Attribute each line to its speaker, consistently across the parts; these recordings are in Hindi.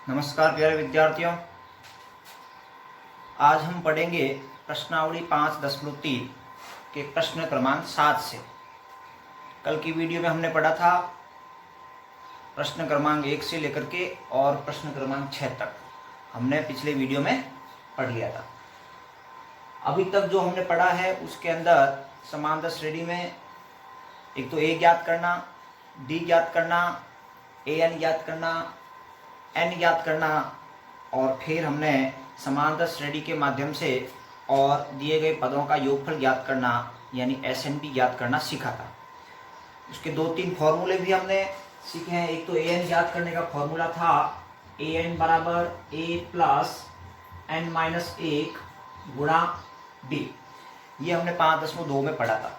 Speaker 1: नमस्कार प्यारे विद्यार्थियों, आज हम पढ़ेंगे प्रश्नावली 5.3 के प्रश्न क्रमांक 7 से। कल की वीडियो में हमने पढ़ा था प्रश्न क्रमांक 1 से लेकर के और प्रश्न क्रमांक 6 तक हमने पिछले वीडियो में पढ़ लिया था। अभी तक जो हमने पढ़ा है उसके अंदर समांतर श्रेणी में एक तो ए ज्ञात करना, डी ज्ञात करना, ए एन ज्ञात करना, एन ज्ञात करना और फिर हमने समांतर श्रेणी के माध्यम से और दिए गए पदों का योगफल ज्ञात करना यानी SNP ज्ञात करना सीखा था। उसके 2-3 फॉर्मूले भी हमने सीखे हैं। एक तो AN ज्ञात करने का फॉर्मूला था AN बराबर A प्लस N माइनस 1 गुणा D। ये हमने 5.2 में पढ़ा था,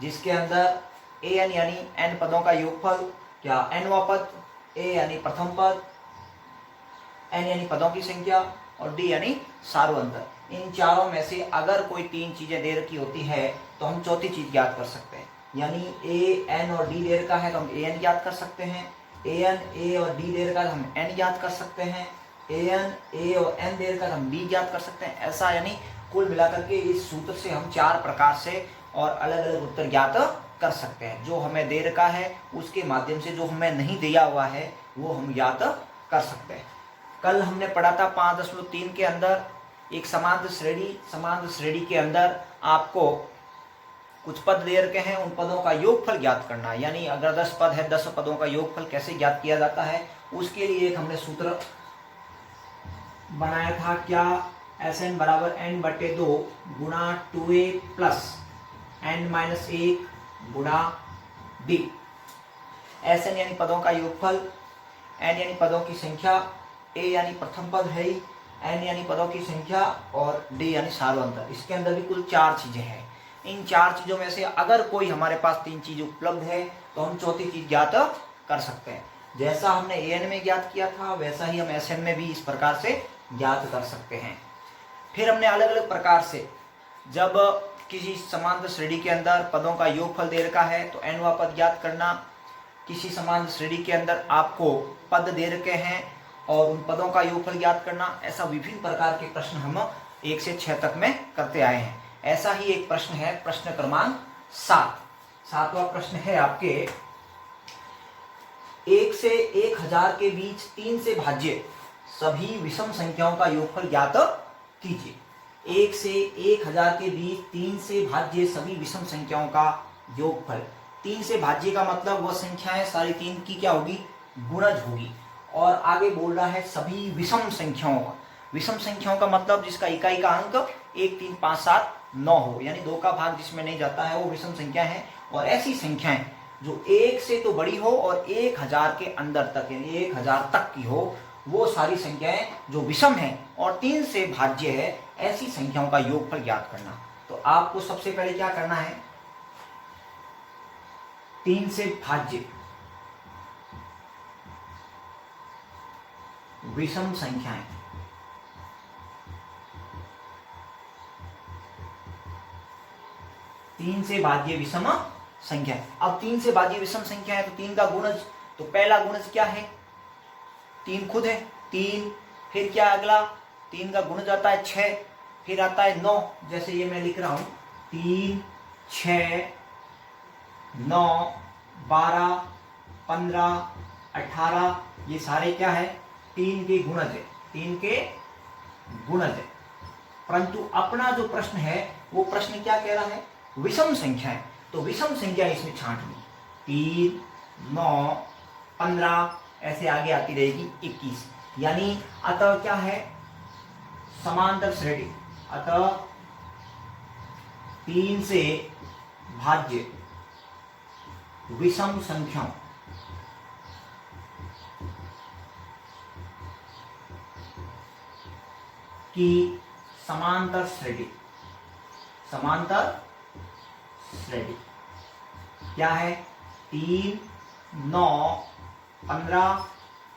Speaker 1: जिसके अंदर AN यानी N पदों का योगफल या Nवां पद, A यानी प्रथम पद, N यानी पदों की संख्या और D यानी सार्वंतर। इन चारों में से अगर कोई 3 चीजें दे रखी होती है तो हम चौथी चीज ज्ञात कर सकते हैं। यानी A, N और D दे रखा है तो हम AN ज्ञात कर सकते हैं। AN, A और D दे रखा है तो हम N ज्ञात कर सकते हैं। AN, A और N दे रखा है तो हम D ज्ञात कर सकते हैं। ऐसा यानी कुल मिलाकर के इस सूत्र से हम 4 प्रकार से और अलग अलग उत्तर ज्ञात कर सकते हैं। जो हमें दे रखा है उसके माध्यम से जो हमें नहीं दिया हुआ है वो हम ज्ञात कर सकते हैं। कल हमने पढ़ा था 5.3 के अंदर एक समांतर श्रेणी के अंदर आपको कुछ पद दे रखे हैं, उन पदों का योगफल ज्ञात करना। यानी अगर 10 पद है, 10 पदों का योगफल कैसे ज्ञात किया जाता है उसके लिए एक हमने सूत्र बनाया था। क्या? Sn बराबर n/2 गुणा 2a प्लस n माइनस 1 गुणा d। Sn यानी पदों का योगफल, n यानी पदों की संख्या, A यानी प्रथम पद है, N यानी पदों की संख्या और D यानी सार्वंतर। इसके अंदर भी कुल 4 चीजें हैं। इन 4 चीजों में से अगर कोई हमारे पास 3 चीज उपलब्ध है तो हम चौथी चीज ज्ञात कर सकते हैं। जैसा हमने AN में ज्ञात किया था वैसा ही हम SN में भी इस प्रकार से ज्ञात कर सकते हैं। फिर हमने अलग अलग प्रकार से जब किसी समांतर श्रेणी के अंदर पदों का योगफल दे रखा है तो Nवां पद ज्ञात करना। किसी समांतर श्रेणी के अंदर आपको पद दे रखे हैं और उन पदों का योगफल ज्ञात करना। ऐसा विभिन्न प्रकार के प्रश्न हम 1 से 6 तक में करते आए हैं। ऐसा ही एक प्रश्न है प्रश्न क्रमांक 7। 7वां प्रश्न है आपके 1 से 1000 के बीच 3 से भाज्य सभी विषम संख्याओं का योगफल ज्ञात कीजिए। 1 से 1000 के बीच 3 से भाज्य सभी विषम संख्याओं का योगफल। 3 से भाज्य का मतलब वह संख्याएं सारी 3 की क्या होगी? गुणज होगी। और आगे बोल रहा है सभी विषम संख्याओं का। विषम संख्याओं का मतलब जिसका इकाई का अंक 1, 3, 5, 7, 9 हो, यानी 2 का भाग जिसमें नहीं जाता है वो विषम संख्या है। और ऐसी संख्याएं जो 1 से तो बड़ी हो और 1000 के अंदर तक यानी 1000 तक की हो, वो सारी संख्याएं जो विषम है और 3 से भाज्य है, ऐसी संख्याओं का योगफल ज्ञात करना। तो आपको सबसे पहले क्या करना है? 3 से भाज्य विषम संख्याएं, तीन से भाज्य विषम संख्या। अब 3 से भाज्य विषम संख्या है तो 3 का गुणज, तो पहला गुणज क्या है? 3 खुद है 3। फिर क्या अगला? 3 का गुणज आता है 6, फिर आता है 9। जैसे ये मैं लिख रहा हूं 3, 6, 9, 12, 15, 18, ये सारे क्या है? 3 के गुणज है, 3 के गुणज है। परंतु अपना जो प्रश्न है वो प्रश्न क्या कह रहा है? विषम संख्या है। तो विषम संख्या इसमें छांटनी। 3, 9, 15 ऐसे आगे आती रहेगी 21। यानी अतः क्या है? समांतर श्रेणी। अतः 3 से भाज्य विषम संख्याओं की समांतर श्रेणी। समांतर श्रेणी क्या है? 3, 9, 15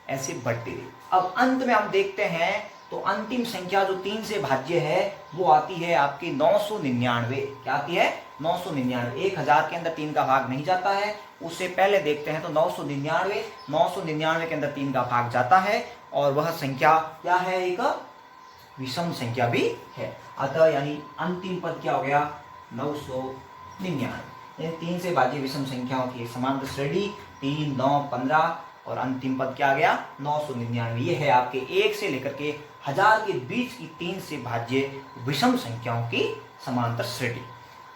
Speaker 1: ऐसे बढ़ते रहे। अब अंत में हम देखते हैं तो अंतिम संख्या जो 3 से भाज्य है वो आती है आपकी 999। क्या आती है? 999। 1000 के अंदर 3 का भाग नहीं जाता है, उससे पहले देखते हैं तो 999 के अंदर 3 का भाग जाता है और वह संख्या क्या है? एक विषम संख्या भी है। अतः यानी अंतिम पद क्या हो गया? 999। 3 से भाज्य विषम संख्याओं की समांतर श्रेणी 3, 9, 15 और अंतिम पद क्या आ गया? 999। ये है आपके 1 से लेकर के 1000 के बीच की 3 से भाज्य विषम संख्याओं की समांतर श्रेणी।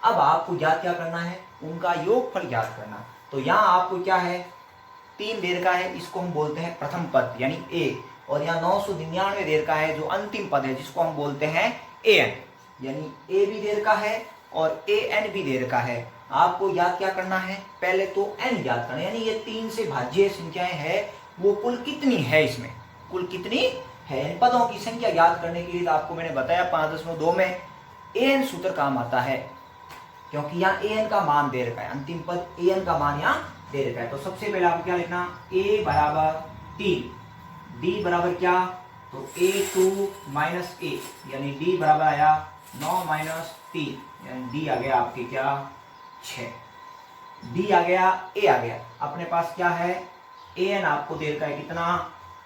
Speaker 1: अब आपको याद क्या करना है? उनका योगफल याद करना। तो यहाँ आपको क्या है? 3 देर का है, इसको हम बोलते हैं प्रथम पद यानी ए, और यहाँ 999 देर का है जो अंतिम पद है जिसको हम बोलते हैं an, यानी ए भी देर का है और an भी देर का है। आपको याद क्या करना है? पहले तो n याद करना, यानी ये 3 से भाज्य संख्याएं हैं वो कुल कितनी है, इसमें कुल कितनी है। इन पदों की संख्या याद करने के लिए तो आपको मैंने बताया 5.2 में an सूत्र काम आता है, क्योंकि यहाँ an का मान दे रखा है, अंतिम पद an का मान यहाँ दे रखा है। तो सबसे पहले आपको क्या लिखना? a बराबर 3, d बराबर क्या? तो a2 माइनस a, यानी d बराबर आया 9 माइनस 3, यानी d आ गया आपके क्या? 6। d आ गया, a आ गया। अपने पास क्या है? an आपको दे रखा है कितना?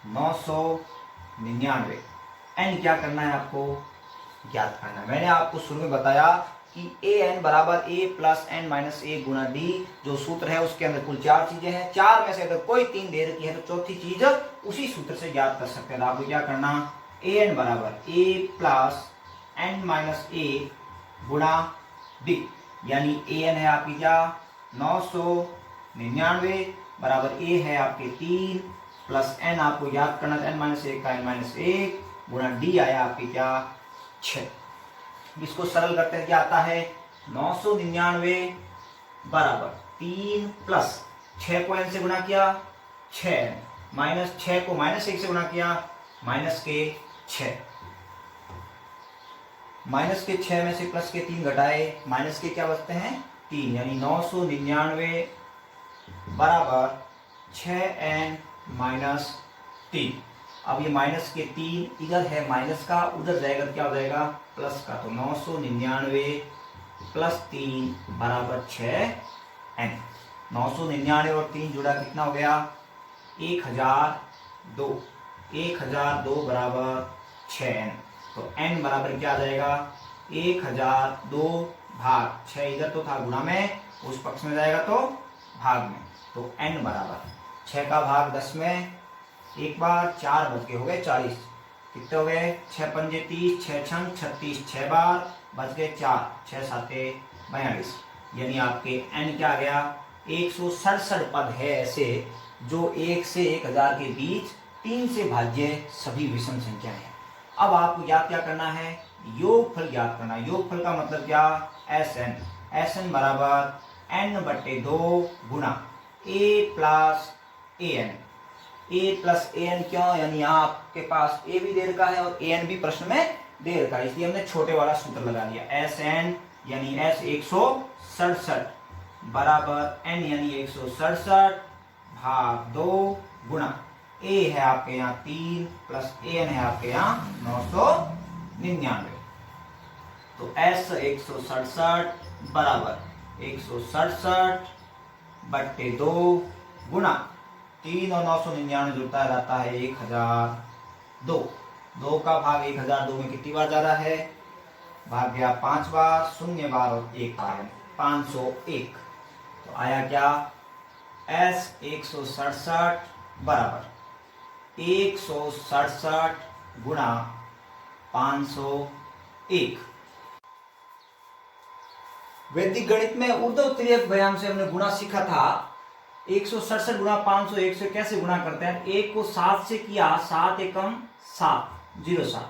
Speaker 1: 999। n क्या करना है? आपको ज्ञात करना है। मैंने आपको शुरू में बताया कि an बराबर a plus n minus a Guna d, जो सूत्र है उसके अंदर कुल 4 चीजें हैं। 4 में से अगर कोई 3 दे रखी है तो चौथी चीज उसी सूत्र से ज्ञात कर सकते हैं। आपको क्या करना? an बराबर a plus n minus a Guna d, यानी an है आपकी क्या? 999 बराबर a है आपके 3 प्लस n आपको याद करना n माइनस 1 का n माइनस 1 गुना d आया आपकी क्या? 6। इसको सरल करते हैं क्या आता है? 999 बराबर 3 प्लस 6 को n से गुणा किया 6 माइनस 6 को माइनस 1 से गुणा किया माइनस के 6, माइनस के 6 में से प्लस के 3 घटाए माइनस के क्या बचते हैं? 3, यानी 999 बराबर 6n माइनस 3। अब ये माइनस के 3 इधर है माइनस का, उधर जाएगा क्या हो जाएगा? प्लस का। तो 999 प्लस 3 बराबर 6n। 999 और 3 जुड़ा कितना हो गया? 1002। 1002 बराबर 6n। तो n बराबर क्या आ जाएगा? 1002 भाग 6, इधर तो था गुणा में, उस पक्ष में जाएगा तो भाग में। तो n बराबर 6 का भाग 10 में, एक बार 4 बच के हो गए 40। कितने हो गए? 6 पंजे 30, 6 छंग 36, 6 बार बच गए 4, 6 साते 42। यानी आपके n क्या आ गया? 167 पद है ऐसे जो 1 से 1000 के बीच 3 से भाज्य सभी विषम संख्या है। अब आपको याद क्या करना है? योगफल याद करना। योगफल का मतलब क्या? Sn। Sn बराबर n/2 गुणा a plus an। a plus an क्यों? यानी यहाँ आपके पास a भी दे रखा है और an भी प्रश्न में दे रखा है, इसलिए हमने छोटे वाला सूत्र लगा दिया। Sn यानी s 167 बराबर n यानी 167 भाग 2 गुणा a है आपके यहाँ 3 प्लस an है आपके यहाँ 999। तो s 167 बराबर 167 बट्टे 2 गुणा 3 और 999 जुड़ता रहता है 1002। 2 का भाग 1002 में कितनी बार जा रहा है? भाग गया 5 बार, 0 बार और 1 बार, 501। तो आया क्या? s 167 बराबर 167 गुणा 501। वैदिक गणित में ऊर्ध्व तिर्यक व्यायाम से हमने गुणा सीखा था। 167 गुणा 501 से कैसे गुणा करते हैं? 1 को 7 से किया, 7 एकम 7, 07।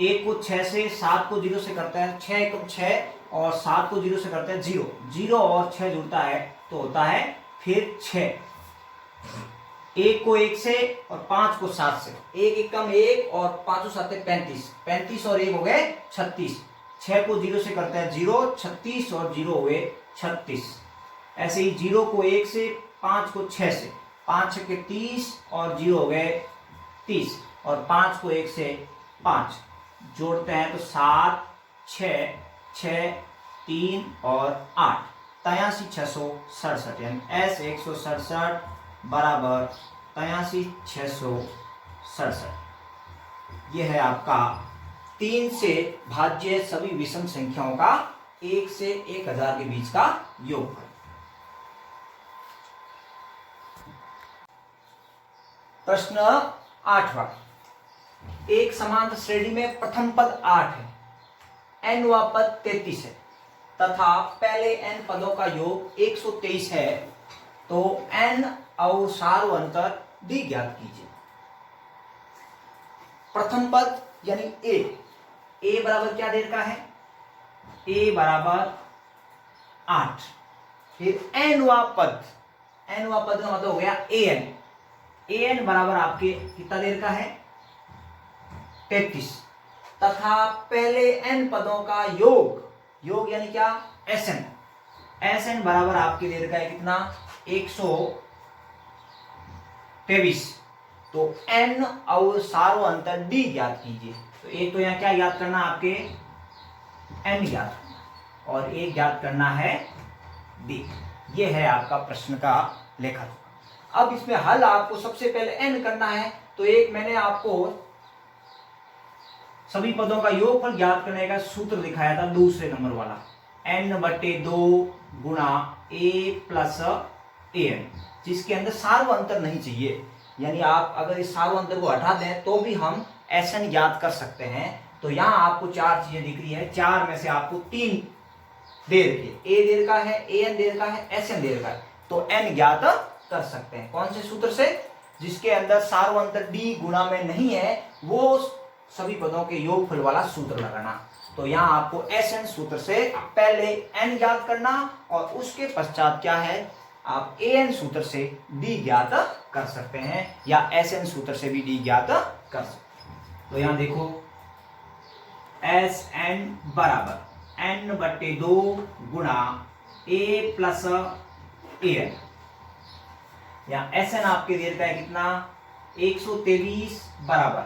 Speaker 1: 1 को 6 से, 7 को 0 से करते हैं, 6 एकम 6 और 7 को 0 से करते हैं 0। 0 और 6 जुड़ता है तो होता है फिर 6। 1 को 1 से और 5 को 7 से, 1 एकम 1 और 5 7 35, 35 और 1 हो गए 36। 6 को 0 से करते हैं 0, 36 और 0 हुए 36। ऐसे ही 0 को 1 से, 5 को 6 से, 5 के 30 और 0 हो गए 30 और 5 को 1 से 5 जोड़ते हैं तो 7, 6, 6, 3 और 8, 83,667 यानी S167 बराबर 83,667। यह है आपका 3 से भाज्य सभी विषम संख्याओं का 1 से 1000 के बीच का योगफल। प्रश्न 8वां, एक समांतर श्रेणी में प्रथम पद 8 है, nवां पद 33 है तथा पहले n पदों का योग 123 है, तो n और सार्वंतर d ज्ञात कीजिए। प्रथम पद यानी a बराबर क्या दे रखा है, a बराबर 8, फिर nवां पद का मतलब हो गया an बराबर आपके कितना दे रखा है 33 तथा पहले n पदों का योग यानी क्या sn बराबर आपके दे रखा है कितना 123, तो n और सार्वंतर d ज्ञात कीजिए। तो एक तो यहाँ क्या याद करना आपके n ज्ञात करना और एक ज्ञात करना है d। ये है आपका प्रश्न का लेखा। अब इसमें हल आपको सबसे पहले n करना है, तो एक मैंने आपको सभी पदों का योगफल ज्ञात करने का सूत्र दिखाया था दूसरे नंबर वाला, n/2 गुणा a प्लस an, जिसके अंदर सार्वंतर नहीं चाहिए, यानी आप अगर इस सार्वंतर को हटा दें तो भी हम Sn ज्ञात कर सकते हैं। तो यहाँ आपको 4 चीजें दिख रही है, 4 में से आपको 3 दे रखी है, a दे रखा है, an दे रखा है, Sn दे रखा है, तो n ज्ञात कर सकते हैं। कौन से सूत्र से, जिसके अंदर सार्वंतर d गुणा में नहीं है, वो सभी पदों के योगफल वाला सूत्र लगाना। तो यहाँ आपको Sn सूत्र से पहले n ज्ञात करना और उसके पश्चात क्या है, आप an सूत्र से d ज्ञात कर सकते हैं या Sn सूत्र से भी d ज्ञात कर सकते हैं। तो यहाँ देखो Sn बराबर n/2 गुणा a प्लस an, यहाँ Sn आपके दे रखा है कितना 123 बराबर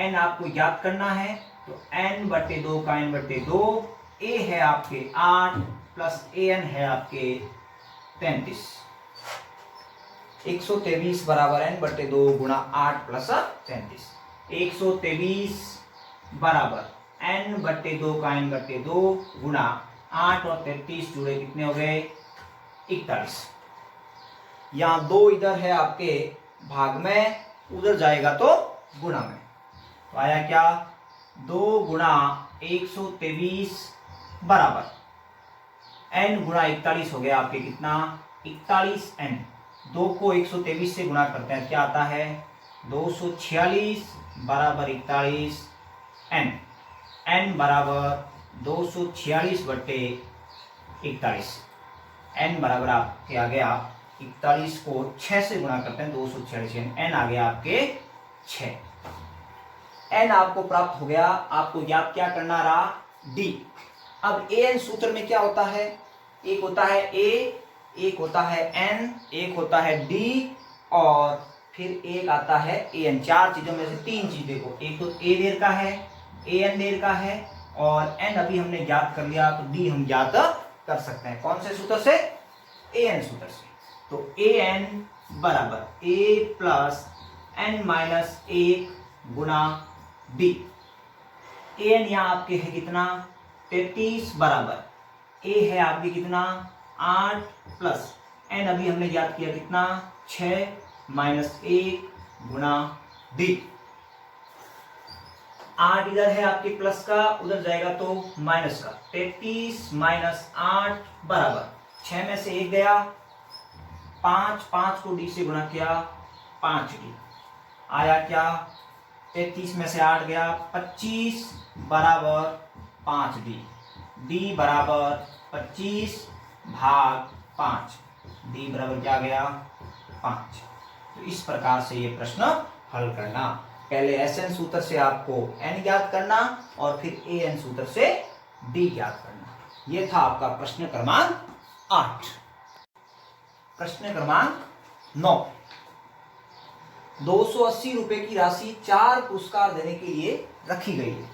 Speaker 1: n आपको याद करना है, तो n/2 का n/2, a है आपके 8 प्लस an है आपके 33, 123 बराबर n/2 गुणा 8 प्लस 33, 123 बराबर n/2 का n/2 गुणा 8 और 33 जुड़े कितने हो गए 41। यहाँ 2 इधर है आपके भाग में, उधर जाएगा तो गुणा में, तो आया क्या 2 गुणा 123 बराबर n गुणा 41 हो गया आपके कितना 41n। 2 को 123 से गुणा करते हैं क्या आता है 246 बराबर 41n, n बराबर 246 बटे 41, n बराबर आपके आ गया 41 को 6 से गुणा करते हैं 246, n आ गया आपके 6। n आपको प्राप्त हो गया, आपको याद क्या करना रहा d। अब an सूत्र में क्या होता है, एक होता है a, एक होता है n, एक होता है d और फिर एक आता है an। 4 चीजों में से 3 चीज देखो, एक तो a देर का है, an देर का है और n अभी हमने ज्ञात कर लिया, तो d हम ज्ञात कर सकते हैं। कौन से सूत्र से, an सूत्र से। तो an बराबर a प्लस n माइनस 1 गुणा d। an यहाँ आपके है कितना 33 बराबर a है आपके कितना 8 प्लस n अभी हमने याद किया कितना 6 माइनस 1 गुणा d। 8 इधर है आपके प्लस का, उधर जाएगा तो माइनस का, 33 माइनस 8 बराबर 6 में से 1 गया 5, 5 को d से गुणा किया 5d, आया क्या 33 में से 8 गया 25 बराबर 5d, d बराबर 25 भाग 5, d बराबर क्या गया 5। तो इस प्रकार से ये प्रश्न हल करना, पहले Sn सूत्र से आपको n ज्ञात करना और फिर an सूत्र से d ज्ञात करना। ये था आपका प्रश्न क्रमांक 8। प्रश्न क्रमांक 9, ₹280 की राशि 4 पुरस्कार देने के लिए रखी गई है।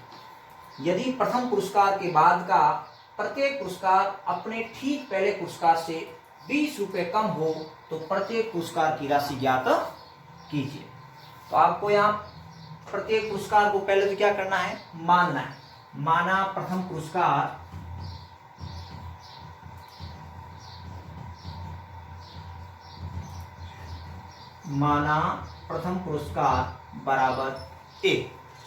Speaker 1: यदि प्रथम पुरस्कार के बाद का प्रत्येक पुरस्कार अपने ठीक पहले पुरस्कार से ₹20 कम हो तो प्रत्येक पुरस्कार की राशि ज्ञात कीजिए। तो आपको यहाँ प्रत्येक पुरस्कार को पहले तो क्या करना है, मानना है। माना प्रथम पुरस्कार बराबर 1।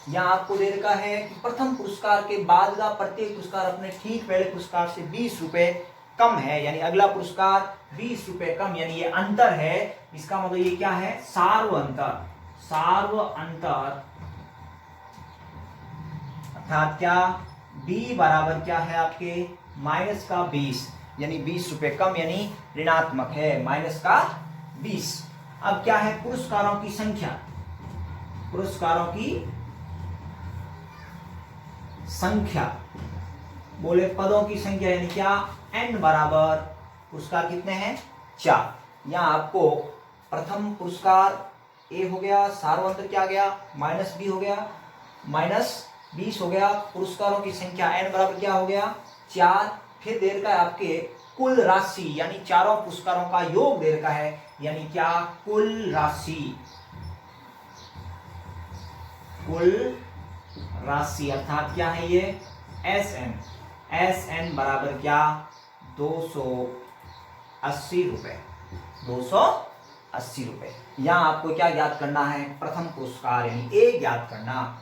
Speaker 1: यहाँ आपको दे रखा है कि प्रथम पुरस्कार के बाद का प्रत्येक पुरस्कार अपने ठीक पहले पुरस्कार से ₹20 कम है, यानी अगला पुरस्कार ₹20 कम, यानी ये अंतर है। इसका मतलब ये क्या है, सार्व अंतर। सार्व अंतर अर्थात क्या, b बराबर क्या है आपके माइनस का 20, यानी ₹20 कम, यानी ऋणात्मक है, माइनस का 20। अब क्या है, पुरस्कारों की संख्या। पुरस्कारों की संख्या बोले पदों की संख्या, यानी क्या, n बराबर पुरस्कार कितने हैं, 4। यहाँ आपको प्रथम पुरस्कार a हो गया, सार्वंतर क्या गया, -b हो गया, -20 हो गया। पुरस्कारों की संख्या n बराबर क्या हो गया, 4। फिर दे रखा है आपके कुल राशि, यानी चारों पुरस्कारों का योग दे रखा है, यानी क्या, कुल राशि। कुल राशि अर्थात क्या है ये, SN। SN बराबर क्या, ₹280। ₹280। यहां आपको क्या ज्ञात करना है, प्रथम पुरस्कार यानी A ज्ञात करना।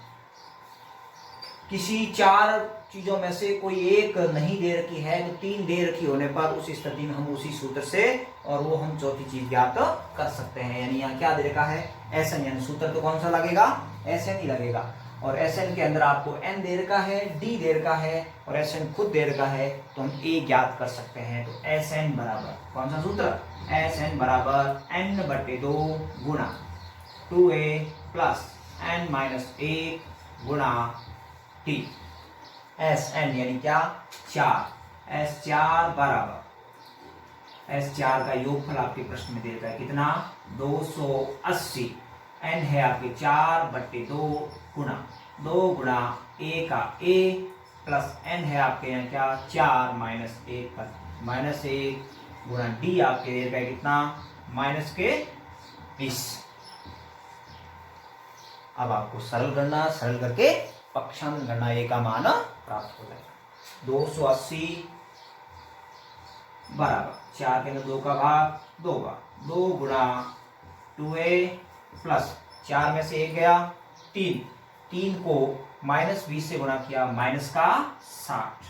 Speaker 1: किसी 4 चीजों में से कोई एक नहीं दे रखी है तो 3 दे रखी होने पर उस स्थिति में हम उसी सूत्र से और वो हम चौथी चीज ज्ञात कर सकते हैं। यानी यहाँ क्या दे रखा है, SN, यानी सूत्र तो कौन सा लगेगा, SN ही लगेगा। और SN के अंदर आपको n दे रखा है, d दे रखा है और SN खुद दे रखा है, तो हम a ज्ञात कर सकते हैं। तो SN बराबर कौन सा सूत्र, SN बराबर n/2 गुणा 2a प्लस n-1 गुणा t। SN यानी क्या, 4। S4 बराबर, S4 का योगफल आपके प्रश्न में दे रखा है कितना, 280। n है आपके 4/2 गुणा 2 गुणा a का a प्लस n है आपके यहाँ क्या, 4 - 1 का -1 गुणा d आपके दे रखा है कितना, -20। अब आपको सरल करना, सरल करके पक्षांतर गणना a का मान प्राप्त हो जाएगा। 280 बराबर 4 के अंदर 2 का भाग 2 बार, 2 गुणा 2a प्लस 4 में से 1 गया 3, 3 को -20 से गुणा किया, -60।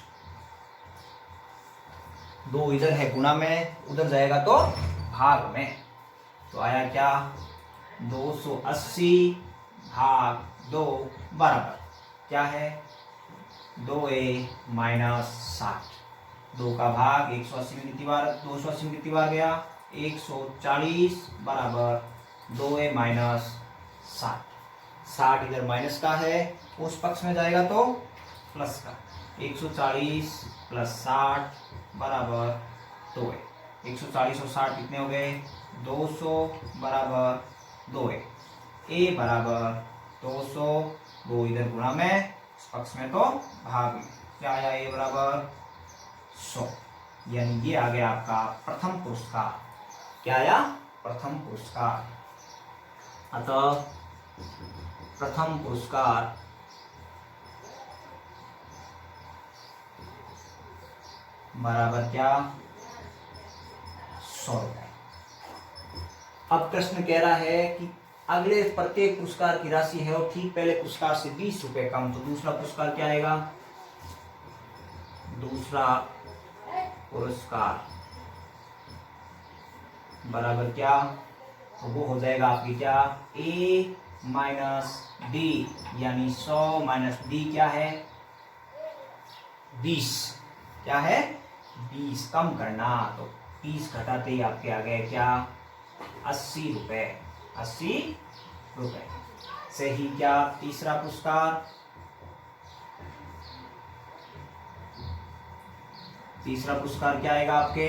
Speaker 1: 2 इधर है गुणा में, उधर जाएगा तो भाग में, तो आया क्या, 280 भाग 2 बराबर क्या है, 2a - 60। 2 का भाग 180 में कितनी बार, 280 में कितनी बार गया, 140 बराबर 2a - 60। 60 इधर माइनस का है, उस पक्ष में जाएगा तो प्लस का, 140 प्लस 60 बराबर 2a। 140 और 60 कितने हो गए, 200 बराबर 2a। a बराबर 200, 2 इधर गुणा में, इस पक्ष में तो भाग में, क्या आया, a बराबर 100। यानी ये आ गया आपका प्रथम पुरस्कार। क्या आया, प्रथम पुरस्कार। अतः प्रथम पुरस्कार बराबर क्या, 100 रुपए। अब प्रश्न कह रहा है कि अगले प्रत्येक पुरस्कार की राशि है और ठीक पहले पुरस्कार से ₹20 कम, तो दूसरा पुरस्कार क्या आएगा, दूसरा पुरस्कार बराबर क्या, तो वो हो जाएगा आपकी क्या, a - d, यानी 100 - d क्या है, 20। क्या है, 20 कम करना, तो 30 घटाते ही आपके आ गए क्या, 80 रुपए। 80 रुपए से ही क्या, तीसरा पुरस्कार, तीसरा पुरस्कार क्या आएगा आपके,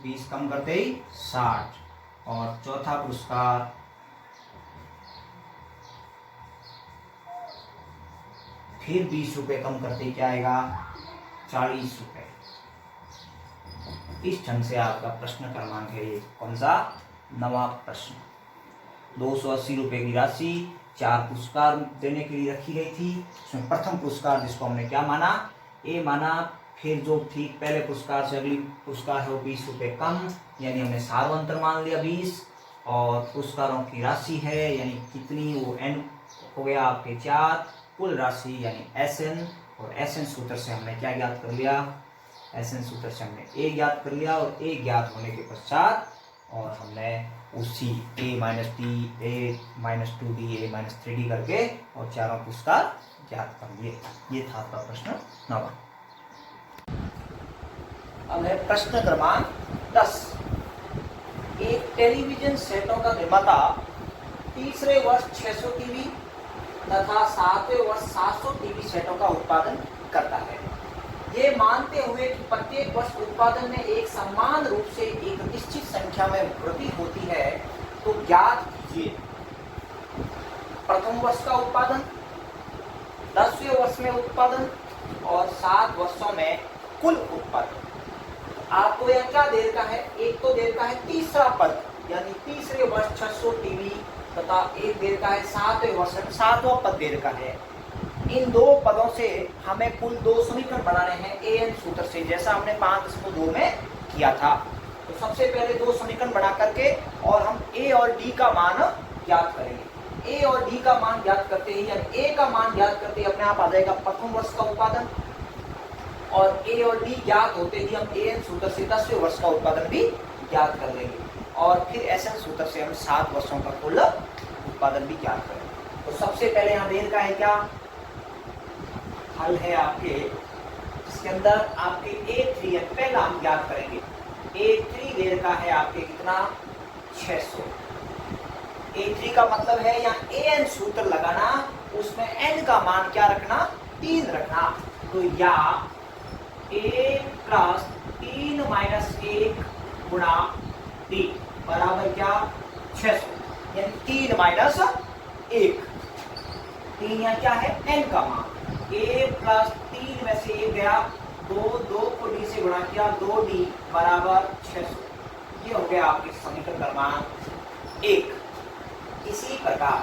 Speaker 1: 20 कम करते ही 60। और चौथा पुरस्कार फिर 20 रुपये कम करते क्या आएगा, 40 रुपये। इस ढंग से आपका प्रश्न क्रमांक है ये कौन सा, 9वां प्रश्न। 280 रुपये की राशि 4 पुरस्कार देने के लिए रखी गई थी। उसमें प्रथम पुरस्कार जिसको हमने क्या माना, ए माना, फिर जो ठीक पहले पुरस्कार से अगली पुरस्कार है वो 20 रुपये कम, यानी हमने सार्वंतर मान लिया 20, और पुरस्कारों की राशि है यानी कितनी, वो n हो गया आपके 4, कुल राशि यानी SN, और SN सूत्र से हमने क्या ज्ञात कर लिया, SN सूत्र से हमने A ज्ञात कर लिया, और A ज्ञात होने के पश्चात और हमने उसी A-D, A-2D, A-3D करके और चारों पुरस्कार ज्ञात कर लिए। ये था आपका प्रश्न 9। अब है प्रश्न क्रमांक 10। एक टेलीविजन सेटों का निर्माता तीसरे वर्ष 600 टीवी तथा 7वें वर्ष 700 टीवी सेटों का उत्पादन करता है। ये मानते हुए कि प्रत्येक वर्ष उत्पादन में एक समान रूप से एक निश्चित संख्या में वृद्धि होती है, तो ज्ञात कीजिए प्रथम वर्ष का उत्पादन, 10वें वर्ष में उत्पादन और 7 वर्षों में कुल उत्पादन। आपको यह क्या दे रखा है, एक तो दे रखा है तीसरा पद यानी तीसरे वर्ष 600 टीवी तथा एक दे रखा है 7वें वर्ष में 7वां पद दे रखा है। इन दो पदों से हमें कुल 2 समीकरण बनाने हैं AN सूत्र से, जैसा हमने 5.2 में किया था। तो सबसे पहले 2 समीकरण बना करके और हम A और D का मान ज्ञात करेंगे। A और D का मान ज्ञात करते ही यानी A का मान ज्ञात करते ही अपने आप आ जाएगा प्रथम वर्ष का उत्पादन, और A और D ज्ञात होते ही हम AN सूत्र से 10वें वर्ष का उत्पादन भी ज्ञात कर लेंगे, और फिर SN सूत्र से हम 7 वर्षों का कुल उत्पादन भी ज्ञात करेंगे। तो सबसे पहले यहाँ देर का है क्या, हल है आपके, इसके अंदर आपके A3 है, पहला हम ज्ञात करेंगे। A3 देर का है आपके कितना, 600। A3 का मतलब है यहाँ AN सूत्र लगाना, उसमें N का मान क्या रखना, 3 रखना। तो या A प्लस 3 माइनस 1 गुणा D बराबर क्या, 600, यानी 3 माइनस 1। 3 यहाँ क्या है, N का मान। A प्लस 3 में से 1 गया, 2 को D से गुणा किया, 2D बराबर 600। ये हो गया आपके समीकरण क्रमांक 1। इसी प्रकार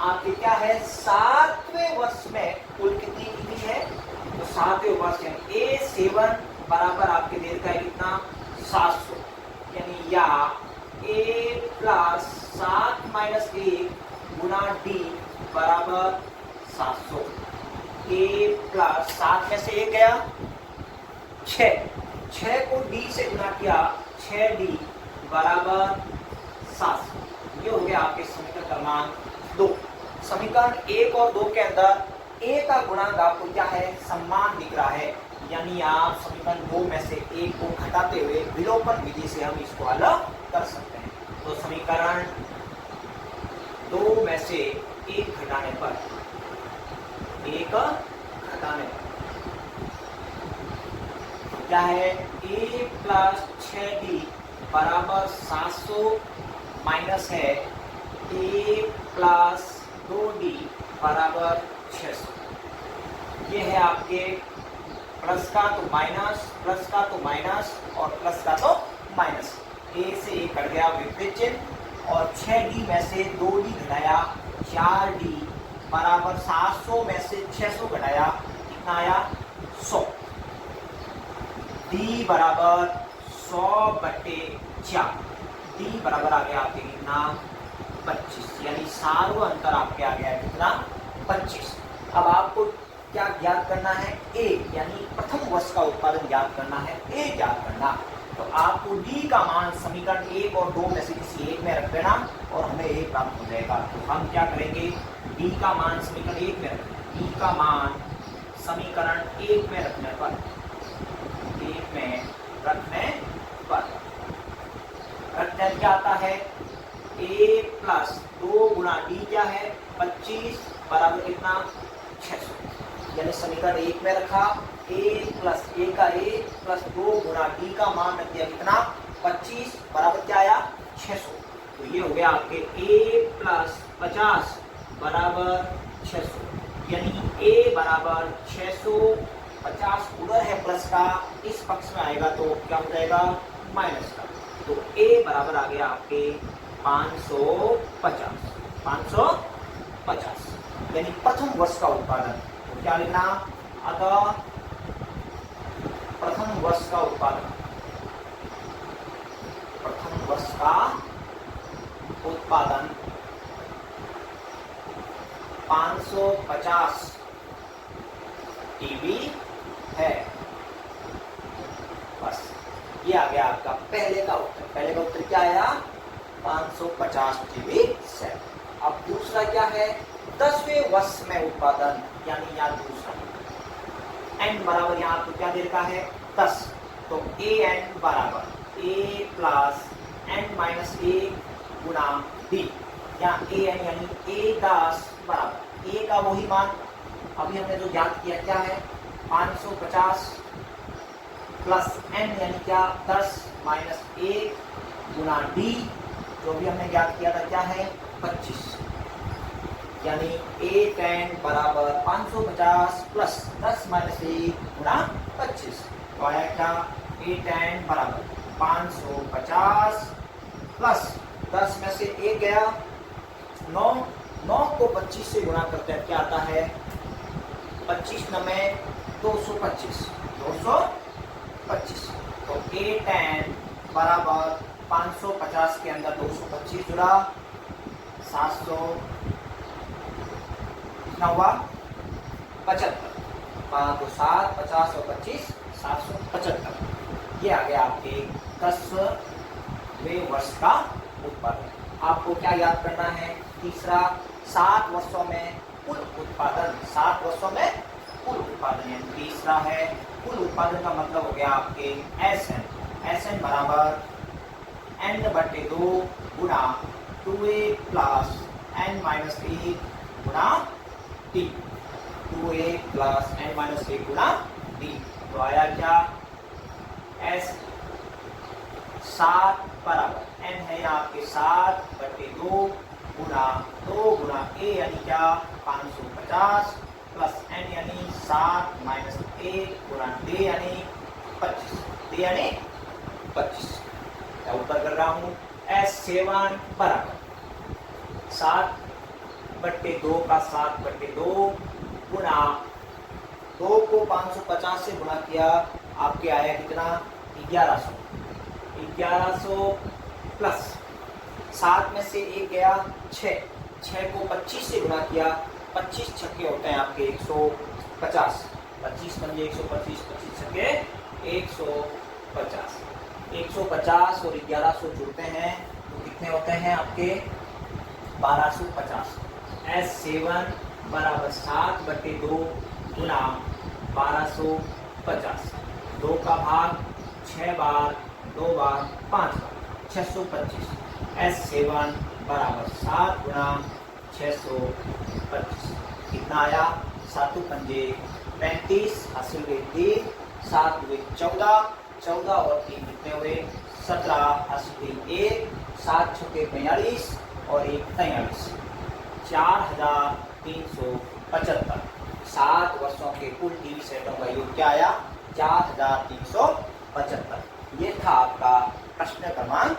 Speaker 1: आपके क्या है, 7वें वर्ष में कुल कितनी टीवी है, तो 7वें वर्ष यानी A7 बराबर आपके देर का है कितना, 700, यानी या A प्लस 7 माइनस 1 गुणा D बराबर 700। A प्लस 7 में से 1 गया, 6 को D से गुणा किया, 6D बराबर 700। ये हो गया आपके समीकरण क्रमांक 2। समीकरण 1 और 2 के अंदर A का गुणांक आपको क्या है, समान दिख रहा है, यानी आप समीकरण 2 में से 1 को घटाते हुए विलोपन विधि से हम इसको हल कर सकते हैं। तो समीकरण 2 में से 1 घटाने पर, 1 घटाने पर क्या है, A प्लस 6D बराबर 700 माइनस है A प्लस 2D बराबर 600। ये है आपके प्लस का तो माइनस, प्लस का तो माइनस और प्लस का तो माइनस। A से 1 कट गया विपरीत चिन्ह, और 6D में से 2D घटाया 4D बराबर 700 में से 600 घटाया कितना आया, 100। D बराबर 100/4, D बराबर आ गया आपके कितना, 25, यानी सार्व अंतर आपके आ गया कितना, 25। अब आपको क्या ज्ञात करना है, A यानी प्रथम वर्ष का उत्पादन ज्ञात करना है, A ज्ञात करना। तो आपको D का मान समीकरण 1 और 2 में से किसी एक में रख देना और हमें A प्राप्त हो जाएगा। तो हम क्या करेंगे, D का मान समीकरण 1 में रखेंगे, D का मान समीकरण 1 में रखने पर, 1 में रखने पर रखने क्या आता है, A प्लस 2 गुणा D क्या है, 25 बराबर कितना, 600। यानी समीकरण 1 में रखा, A प्लस A का A प्लस 2 गुणा D का मान रख दिया कितना, 25 बराबर क्या आया, 600। तो ये हो गया आपके A प्लस 50 बराबर 600, यानी a बराबर 650 उधर है प्लस का, इस पक्ष में आएगा तो क्या हो जाएगा माइनस का। तो a बराबर आ गया आपके 550, यानी प्रथम वर्ष का उत्पादन। तो क्या लिखना, अतः प्रथम वर्ष का उत्पादन, प्रथम वर्ष का उत्पादन 550 टीबी है। बस ये आ गया आपका पहले का उत्तर। पहले का उत्तर क्या आया, 550 टीबी सेल। अब दूसरा क्या है, 10वें वर्ष में उत्पादन, यानी यहाँ दूसरा n बराबर यहाँ आपको क्या दे रखा है 10, तो an बराबर a plus n minus a Guna d, यहाँ an यानी a10 बराबर a का वही मान अभी हमने जो ज्ञात किया क्या है 550 प्लस n यानी क्या 10 माइनस 1 गुना d, जो भी हमने ज्ञात किया था क्या है 25, यानी a10 बराबर 550 प्लस 10 माइनस 1 गुना 25, तो आया क्या a10 बराबर 550 प्लस 10 में से 1 गया 9 को 25 से गुणा करते हैं क्या आता है 25 9 225, तो a10 बराबर 550 के अंदर 225 जुड़ा 700 75, 5 तो 7 50 और 25 775, ये आ गया आपके 10वें वर्ष का उत्पादन। आपको क्या याद करना है, तीसरा 7 वर्षों में कुल उत्पादन, 7 वर्षों में कुल उत्पादन, यानी तीसरा है कुल उत्पादन का मतलब हो गया आपके SN बराबर n/2 गुणा 2a प्लस n माइनस 1 गुणा d, 2a plus n minus 1 गुणा d, तो आया क्या S 7 बराबर n है आपके 7/2 गुणा 2 गुणा a यानी क्या 550 प्लस n यानी 7 माइनस 1 गुणा d यानी 25, क्या उत्तर कर रहा हूँ S7 बराबर 7/2 का 7/2 गुणा 2 को 550 से गुणा किया आपके आया कितना 1100 प्लस 7 में से 1 गया 6 को 25 से गुणा किया 25 छक्के होते हैं आपके 150, 25 पंजे 125, 25 छक्के 150 और 1100 जुड़ते हैं तो कितने होते हैं आपके 1250। S7 बराबर 7/2 गुणा 1250, 2 का भाग 6 बार 2 बार 5 बार 625, S7 बराबर 7 गुणा 625, कितना आया 7 पंजे 35, हासिल हुए 3, 7 हुए 14 और 3 कितने हुए 17, हासिल हुई 1, 7 छक्के 42 और 1 43, 4375। 7 वर्षों के कुल टीवी सेटों का योग क्या आया 4375। ये था आपका प्रश्न क्रमांक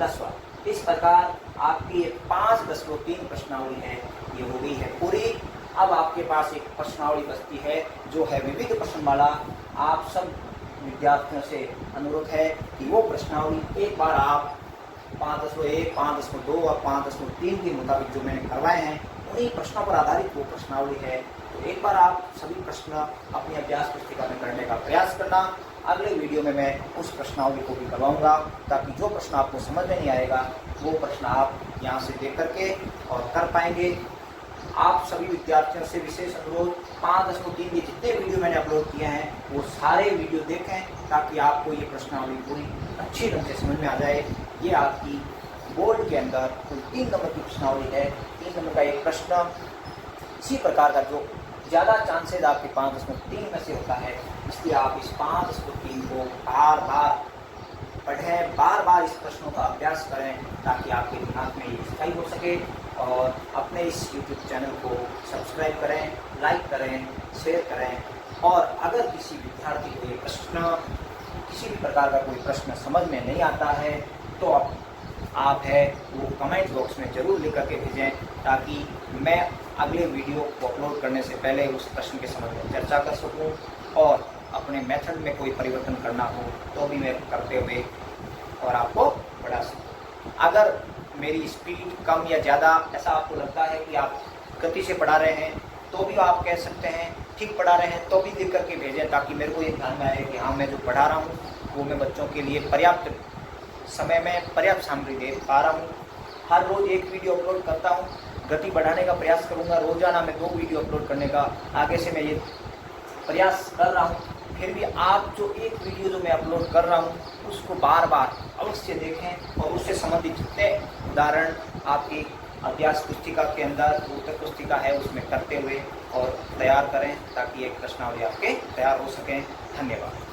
Speaker 1: 10वां। इस प्रकार आपकी 5.3 प्रश्नावली है ये हो गई है पूरी। अब आपके पास एक प्रश्नावली बचती है जो है विविध प्रश्नमाला। आप सब विद्यार्थियों से अनुरोध है कि वो प्रश्नावली एक बार आप 5.1, 5.2 और 5.3 के मुताबिक जो मैंने करवाए हैं उन्हीं प्रश्नों पर आधारित वो प्रश्नावली है, तो एक बार आप सभी प्रश्न अपनी अभ्यास पुस्तिका में करने का प्रयास करना। अगले वीडियो में मैं उस प्रश्नावली को भी करवाऊंगा ताकि जो प्रश्न आपको समझ में नहीं आएगा वो प्रश्न आप यहाँ से देख करके और कर पाएंगे। आप सभी विद्यार्थियों से विशेष अनुरोध 5.3 के जितने वीडियो मैंने अपलोड किए हैं वो सारे वीडियो देखें ताकि आपको ये प्रश्नावली पूरी अच्छी ढंग से समझ में आ जाए। ये आपकी बोर्ड के अंदर कुल 3 नंबर की प्रश्नावली है। 3 नंबर का एक प्रश्न इसी प्रकार का जो ज़्यादा चांसेज आपके 5.3 में से होता है, इसलिए आप इस 5.3 को बार बार पढ़ें, बार बार इस प्रश्नों का अभ्यास करें ताकि आपके दिमाग में ये स्थायी हो सके और अपने इस YouTube चैनल को सब्सक्राइब करें, लाइक करें, शेयर करें। और अगर किसी विद्यार्थी को ये प्रश्न, किसी भी प्रकार का कोई प्रश्न समझ में नहीं आता है तो आप है वो कमेंट बॉक्स में ज़रूर लिख करके भेजें, ताकि मैं अगले वीडियो को अपलोड करने से पहले उस प्रश्न के संबंध में चर्चा कर सकूं और अपने मेथड में कोई परिवर्तन करना हो तो भी मैं करते हुए और आपको पढ़ा सकूं। अगर मेरी स्पीड कम या ज़्यादा ऐसा आपको लगता है कि आप गति से पढ़ा रहे हैं तो भी आप कह सकते हैं, ठीक पढ़ा रहे हैं तो भी लिख करके भेजें, ताकि मेरे को ये ध्यान में आए कि हाँ मैं जो पढ़ा रहा हूँ वो मैं बच्चों के लिए पर्याप्त समय में पर्याप्त सामग्री दे पा रहा हूँ। हर रोज़ एक वीडियो अपलोड करता हूँ, गति बढ़ाने का प्रयास करूँगा, रोज़ाना मैं 2 वीडियो अपलोड करने का आगे से मैं ये प्रयास कर रहा हूँ। फिर भी आप जो एक वीडियो जो मैं अपलोड कर रहा हूँ उसको बार बार अवश्य देखें और उससे संबंधित जितने उदाहरण आपकी अभ्यास पुस्तिका के अंदर उत्तर पुस्तिका है उसमें करते हुए और तैयार करें, ताकि एक प्रश्नावली आपके तैयार हो सकें। धन्यवाद।